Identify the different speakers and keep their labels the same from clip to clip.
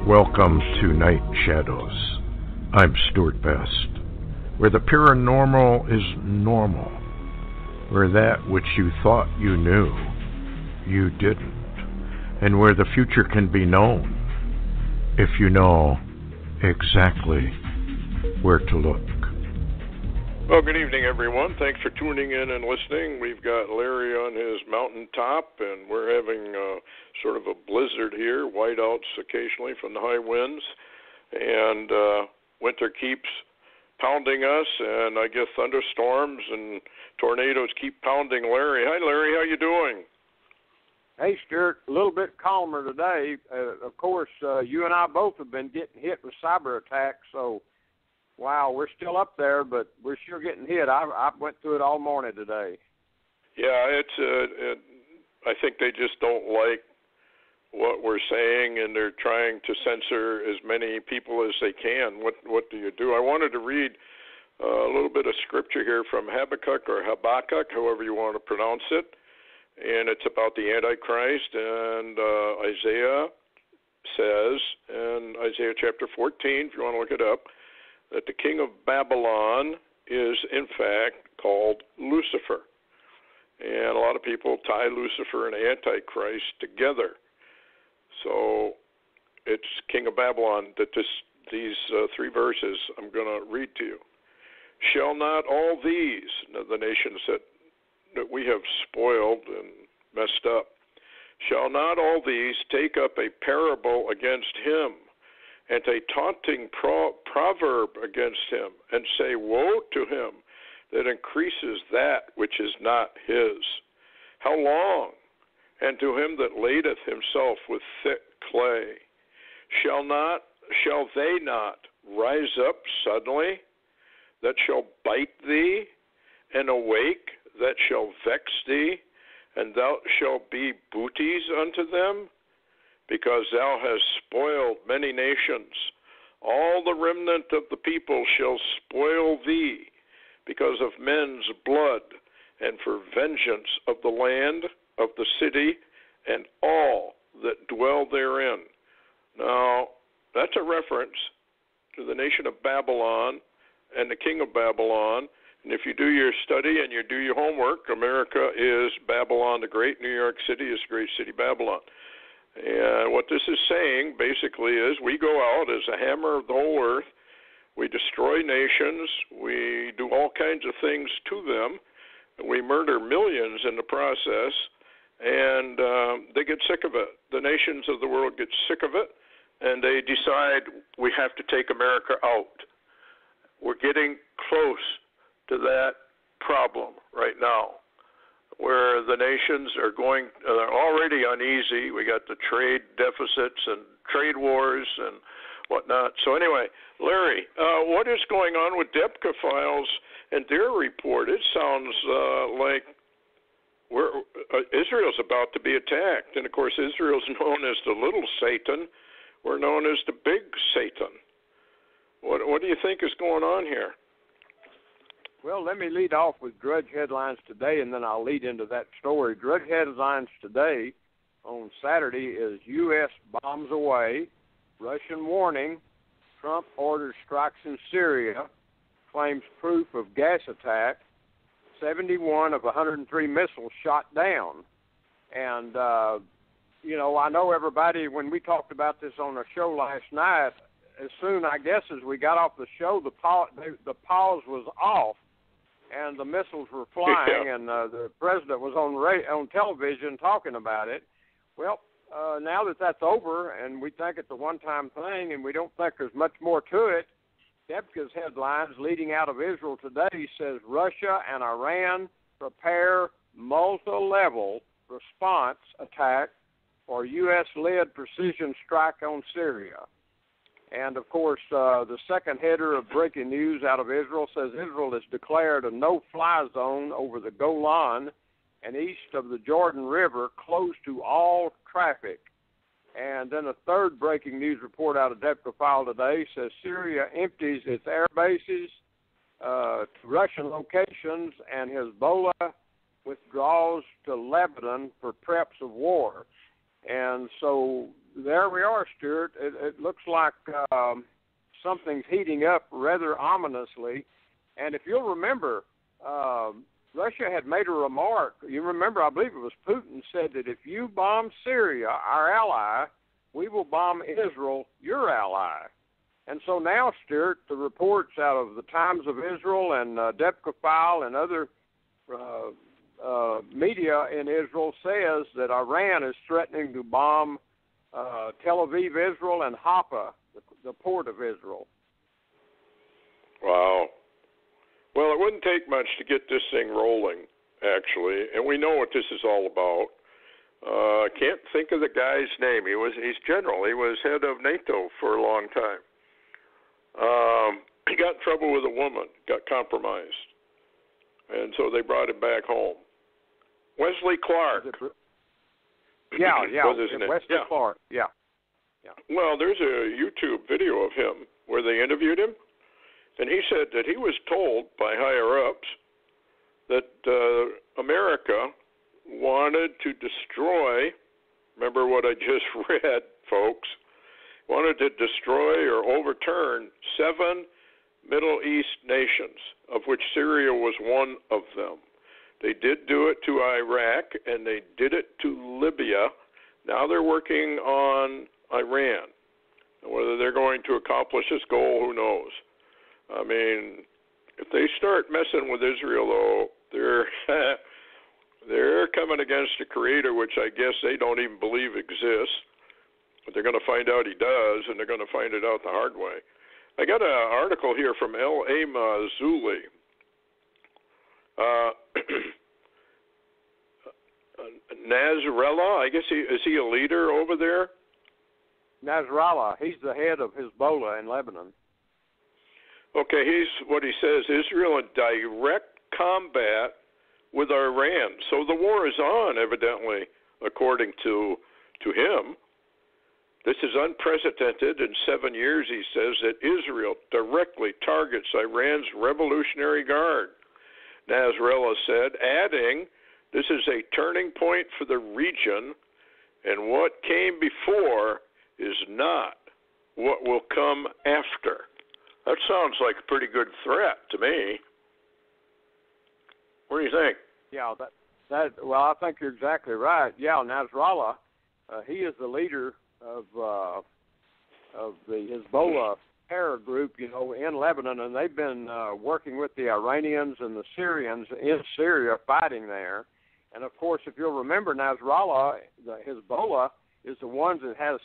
Speaker 1: Welcome to Night Shadows. I'm Stuart Best, where the paranormal is normal, where that which you thought you knew, you didn't, and where the future can be known if you know exactly where to look.
Speaker 2: Well, good evening, everyone. Thanks for tuning in and listening. We've got Larry on his mountaintop, and we're having sort of a blizzard here, whiteouts occasionally from the high winds, and winter keeps pounding us, and I guess thunderstorms and tornadoes keep pounding Larry. Hi, Larry. How you doing?
Speaker 3: Hey, Stuart. A little bit calmer today. Of course, you and I both have been getting hit with cyber attacks, so wow, we're still up there, but we're sure getting hit. I went through it all morning today.
Speaker 2: Yeah, I think they just don't like what we're saying, and they're trying to censor as many people as they can. What do you do? I wanted to read a little bit of scripture here from Habakkuk, or Habakkuk, however you want to pronounce it, and it's about the Antichrist, and Isaiah says, in Isaiah chapter 14, if you want to look it up, that the king of Babylon is, in fact, called Lucifer. And a lot of people tie Lucifer and Antichrist together. So it's king of Babylon that these three verses I'm going to read to you. Shall not all these, the nations that we have spoiled and messed up, shall not all these take up a parable against him, and a taunting proverb against him, and say, woe to him that increases that which is not his? How long? And to him that ladeth himself with thick clay. Shall they not rise up suddenly, that shall bite thee, and awake, that shall vex thee, and thou shalt be booties unto them? Because thou hast spoiled many nations. All the remnant of the people shall spoil thee, because of men's blood, and for vengeance of the land, of the city, and all that dwell therein. Now, that's a reference to the nation of Babylon and the king of Babylon. And if you do your study and you do your homework, America is Babylon the Great. New York City is the great city Babylon. And what this is saying basically is we go out as a hammer of the whole earth. We destroy nations. We do all kinds of things to them. We murder millions in the process, and they get sick of it. The nations of the world get sick of it, and they decide we have to take America out. We're getting close to that problem right now, where the nations are already uneasy. We got the trade deficits and trade wars and whatnot. So anyway, Larry, what is going on with Debka Files and their report? It sounds like Israel's about to be attacked. And, of course, Israel's known as the little Satan. We're known as the big Satan. What do you think is going on here?
Speaker 3: Well, let me lead off with Drudge headlines today, and then I'll lead into that story. Drudge headlines today on Saturday is U.S. bombs away, Russian warning, Trump orders strikes in Syria, claims proof of gas attack, 71 of 103 missiles shot down. And, I know everybody, when we talked about this on our show last night, as soon, I guess, as we got off the show, the pause was off. And the missiles were flying, and the president was on television talking about it. Well, now that that's over, and we think it's a one-time thing, and we don't think there's much more to it, Debka's headlines leading out of Israel today says Russia and Iran prepare multi-level response attack for U.S.-led precision strike on Syria. And, of course, the second header of breaking news out of Israel says Israel has declared a no-fly zone over the Golan and east of the Jordan River, closed to all traffic. And then a third breaking news report out of Debka File today says Syria empties its air bases to Russian locations, and Hezbollah withdraws to Lebanon for preps of war. And so there we are, Stuart. It looks like something's heating up rather ominously. And if you'll remember, Russia had made a remark. You remember, I believe it was Putin said that if you bomb Syria, our ally, we will bomb Israel, your ally. And so now, Stuart, the reports out of the Times of Israel and Debka Files and other media in Israel says that Iran is threatening to bomb Tel Aviv, Israel, and Haifa, the port of Israel.
Speaker 2: Wow. Well, it wouldn't take much to get this thing rolling, actually, and we know what this is all about. I can't think of the guy's name. He's general. He was head of NATO for a long time. He got in trouble with a woman, got compromised, and so they brought him back home. Wesley Clark.
Speaker 3: Yeah,
Speaker 2: Wesley
Speaker 3: Clark. Yeah.
Speaker 2: Well, there's a YouTube video of him where they interviewed him, and he said that he was told by higher-ups that America wanted to destroy, remember what I just read, folks, wanted to destroy or overturn 7 Middle East nations, of which Syria was one of them. They did do it to Iraq, and they did it to Libya. Now they're working on Iran. Whether they're going to accomplish this goal, who knows? I mean, if they start messing with Israel, though, they're coming against a creator which I guess they don't even believe exists. But they're going to find out he does, and they're going to find it out the hard way. I got an article here from L.A. Mazzulli. Nasrallah, I guess is he a leader over there?
Speaker 3: Nasrallah, he's the head of Hezbollah in Lebanon.
Speaker 2: Okay, what he says, Israel in direct combat with Iran. So the war is on, evidently, according to him. This is unprecedented. In 7 years, he says, that Israel directly targets Iran's Revolutionary Guard, Nasrallah said, adding, this is a turning point for the region, and what came before is not what will come after. That sounds like a pretty good threat to me. What do you think?
Speaker 3: Yeah, well, I think you're exactly right. Yeah, Nasrallah, he is the leader of the Hezbollah terror group, in Lebanon, and they've been working with the Iranians and the Syrians in Syria, fighting there. And of course, if you'll remember, Nasrallah, the Hezbollah, is the ones that has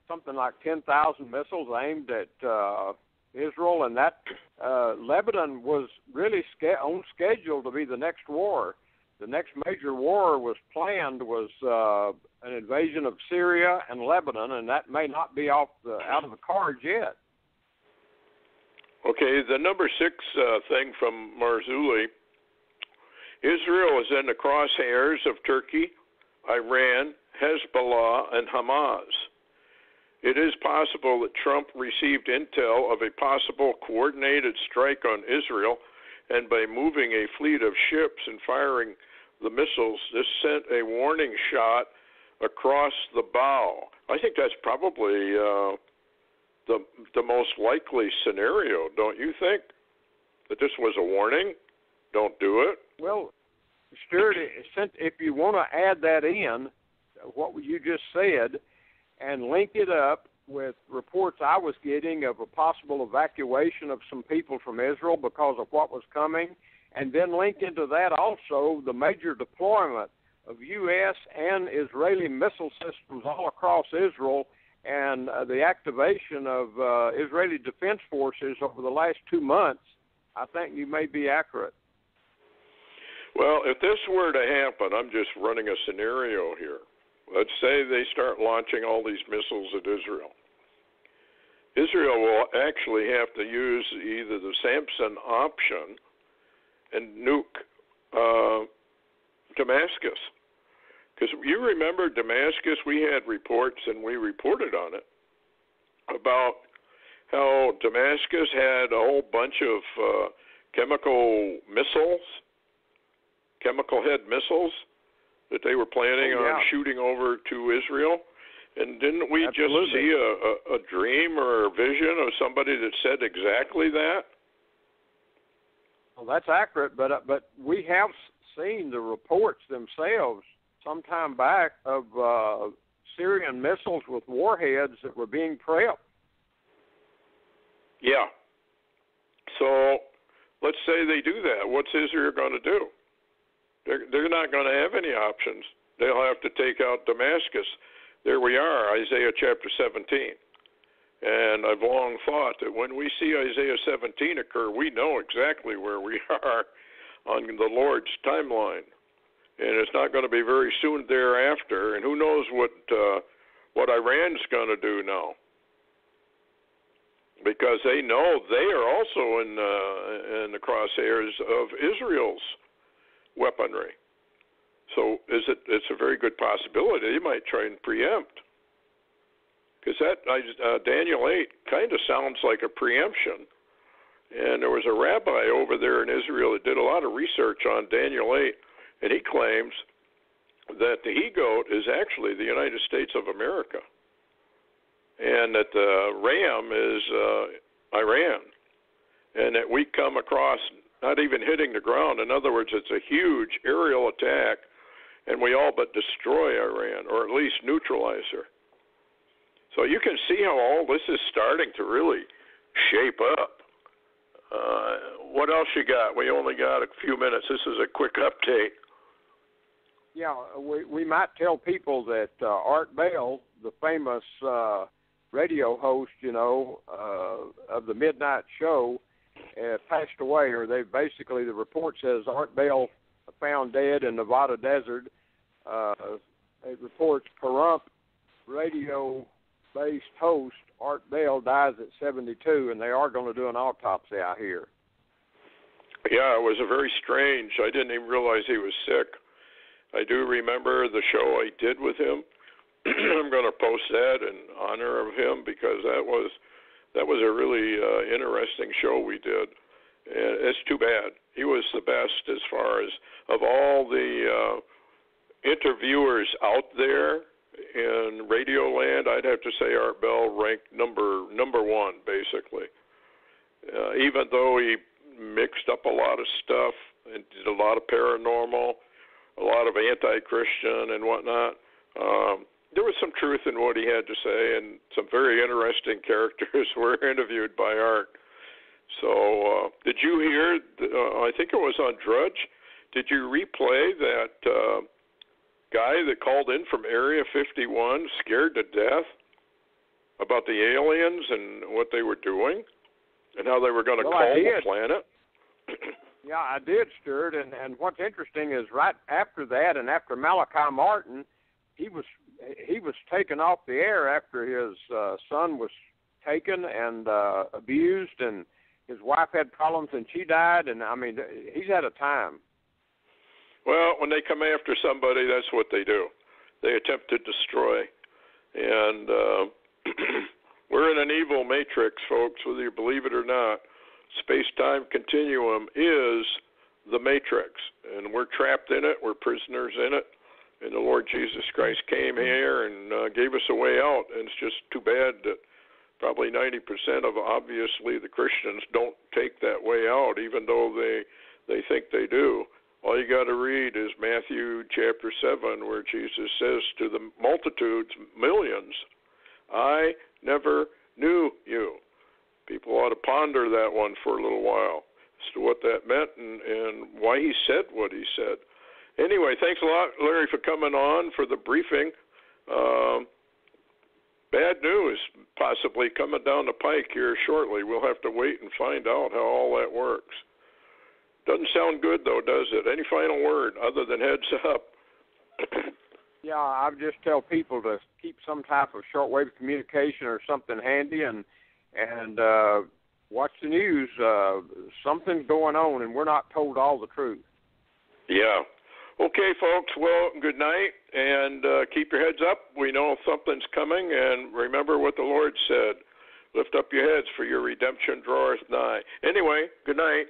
Speaker 3: something like 10,000 missiles aimed at Israel, and that Lebanon was really on schedule to be the next war. The next major war was planned was an invasion of Syria and Lebanon, and that may not be out of the cards yet.
Speaker 2: Okay, the number 6 thing from Marzulli, Israel is in the crosshairs of Turkey, Iran, Hezbollah, and Hamas. It is possible that Trump received intel of a possible coordinated strike on Israel, and by moving a fleet of ships and firing the missiles, this sent a warning shot across the bow. I think that's probably the most likely scenario, don't you think? That this was a warning? Don't do it?
Speaker 3: Well, Stuart, if you want to add that in, what you just said, and link it up with reports I was getting of a possible evacuation of some people from Israel because of what was coming, and then link into that also the major deployment of U.S. and Israeli missile systems all across Israel, and the activation of Israeli defense forces over the last 2 months, I think you may be accurate.
Speaker 2: Well, if this were to happen, I'm just running a scenario here. Let's say they start launching all these missiles at Israel. Israel will actually have to use either the Samson option and nuke Damascus. Because you remember Damascus, we had reports, and we reported on it, about how Damascus had a whole bunch of chemical head missiles that they were planning on shooting over to Israel. And didn't we
Speaker 3: Absolutely.
Speaker 2: just see a dream or a vision of somebody that said exactly that?
Speaker 3: Well, that's accurate, but we have seen the reports themselves some time back of Syrian missiles with warheads that were being prepped.
Speaker 2: Yeah. So let's say they do that. What's Israel going to do? They're not going to have any options. They'll have to take out Damascus. There we are, Isaiah chapter 17. And I've long thought that when we see Isaiah 17 occur, we know exactly where we are on the Lord's timeline. And it's not going to be very soon thereafter. And who knows what Iran's going to do now. Because they know they are also in the crosshairs of Israel's weaponry. So it's a very good possibility they might try and preempt. Because that Daniel 8 kind of sounds like a preemption. And there was a rabbi over there in Israel that did a lot of research on Daniel 8, and he claims that the he-goat is actually the United States of America, and that the ram is Iran, and that we come across not even hitting the ground. In other words, it's a huge aerial attack, and we all but destroy Iran, or at least neutralize her. So you can see how all this is starting to really shape up. What else you got? We only got a few minutes. This is a quick update.
Speaker 3: Yeah, we might tell people that Art Bell, the famous radio host, of the Midnight Show, passed away, or the report says Art Bell found dead in Nevada desert. It reports Pahrump radio-based host Art Bell dies at 72, and they are going to do an autopsy out here.
Speaker 2: Yeah, it was a very strange. I didn't even realize he was sick. I do remember the show I did with him. I'm going to post that in honor of him because that was a really interesting show we did. And it's too bad. He was the best as far as of all the interviewers out there in Radio Land. I'd have to say Art Bell ranked number one, basically. Even though he mixed up a lot of stuff and did a lot of paranormal, a lot of anti-Christian and whatnot. There was some truth in what he had to say, and some very interesting characters were interviewed by Art. So did you hear, I think it was on Drudge, did you replay that guy that called in from Area 51 scared to death about the aliens and what they were doing and how they were going to call the planet?
Speaker 3: Yeah, I did, Stuart, and what's interesting is right after that and after Malachi Martin, he was taken off the air after his son was taken and abused, and his wife had problems and she died, and I mean, he's had a time.
Speaker 2: Well, when they come after somebody, that's what they do. They attempt to destroy, and we're in an evil matrix, folks, whether you believe it or not. Space-time continuum is the matrix, and we're trapped in it. We're prisoners in it, and the Lord Jesus Christ came here and gave us a way out, and it's just too bad that probably 90% of, obviously, the Christians don't take that way out, even though they think they do. All you got to read is Matthew chapter 7, where Jesus says to the multitudes, millions, I never knew you. People ought to ponder that one for a little while as to what that meant and why he said what he said. Anyway, thanks a lot, Larry, for coming on for the briefing. Bad news possibly coming down the pike here shortly. We'll have to wait and find out how all that works. Doesn't sound good, though, does it? Any final word other than heads up?
Speaker 3: Yeah, I would just tell people to keep some type of shortwave communication or something handy and watch the news. Something's going on, and we're not told all the truth.
Speaker 2: Yeah. Okay, folks. Well, good night, and keep your heads up. We know something's coming, and remember what the Lord said. Lift up your heads, for your redemption draweth nigh. Anyway, good night.